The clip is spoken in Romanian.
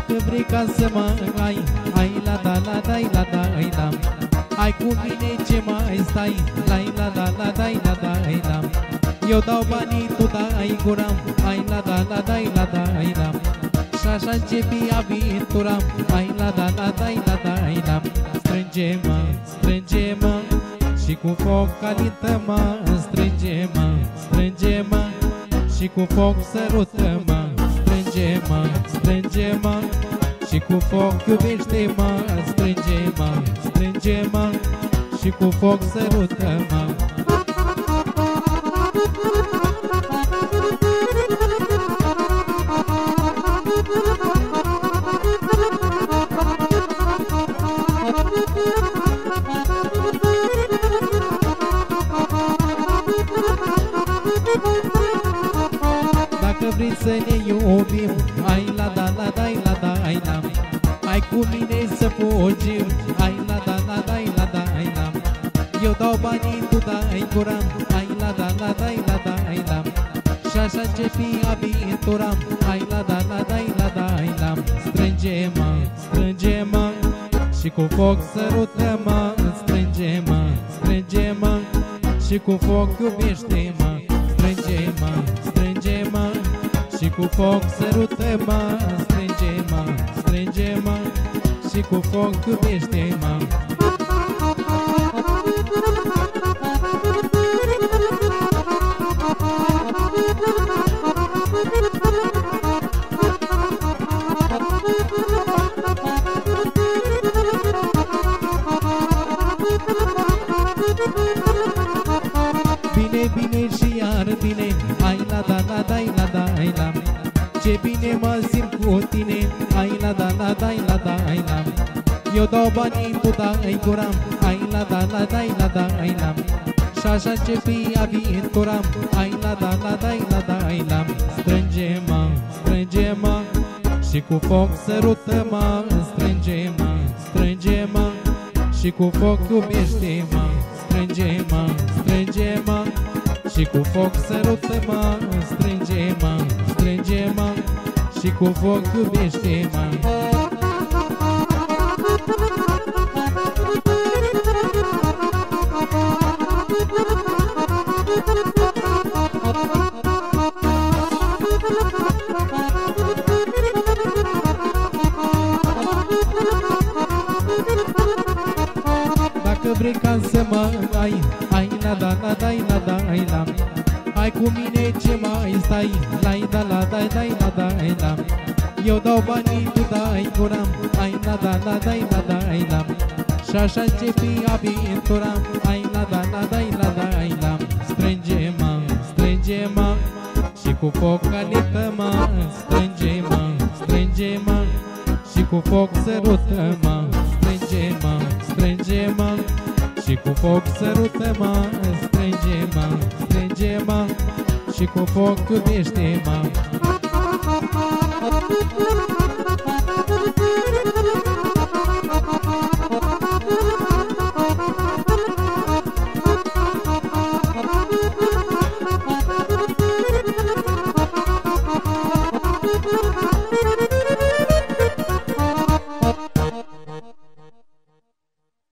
Dacă vrei ca să mă ai la da la dai la da ai la. Ai cu mine ce mai stai, lai la da la dai la da ai la. Eu dau banii, tu dai gura, ai la da la dai la da ai la. Și așa începi aventura, ai la da la dai la da ai la. Strânge-mă, strânge-mă și cu foc calită-mă, strânge-mă, strânge-mă și cu foc sărută-mă, strânge-mă, strânge-mă și cu foc iubește-mă, strânge-mă, strânge-mă și cu foc sărută-mă. Dacă vrei să ne iubim, ai la da la dai la da ai la. Ai cu mine să fugim, ai la da la dai la da ai la. Eu dau banii, tu dai gura, ai la da la dai la da ai la. Și așa începi aventura, ai la da la dai la da ai la. Strânge-mă, strânge-mă și cu foc sărută-mă, strânge-mă, strânge-mă și cu foc iubește-mă, strânge-mă, strânge-mă și cu foc sărută-mă, strânge-mă, strânge-mă și cu foc iubește-mă. Bine, bine și iar bine, ai la da la dai la da ai la. Ce bine mă simt cu tine, ai la da la dai la da ai la. Eu dau banii, tu dai gura, ai la da la dai la da ai la. Și așa începi aventura, ai la da la dai la da ai la. Strânge-mă, strânge-mă și cu foc sărută-mă, strânge-mă, strânge-mă și cu foc iubește-mă, strânge-mă, strânge-mă și cu foc sărută-mă, strânge-mă, strânge-mă și cu foc iubește-mă. Dacă vrei ca să mă ai la da la dai la da ai la. Ai cu mine ce mai stai, lai da la dai dai la da ai la. Eu dau banii, tu dai gura, ai la da la dai la da ai la. Și așa începi aventura, ai la da la dai la da ai la. Strânge-mă, strânge-mă și cu foc calită-mă, strânge-mă, strânge-mă și cu foc sărută-mă, strânge-mă, strânge-mă și cu foc sărută-mă, strânge-mă, strânge-mă și cu foc iubește-mă.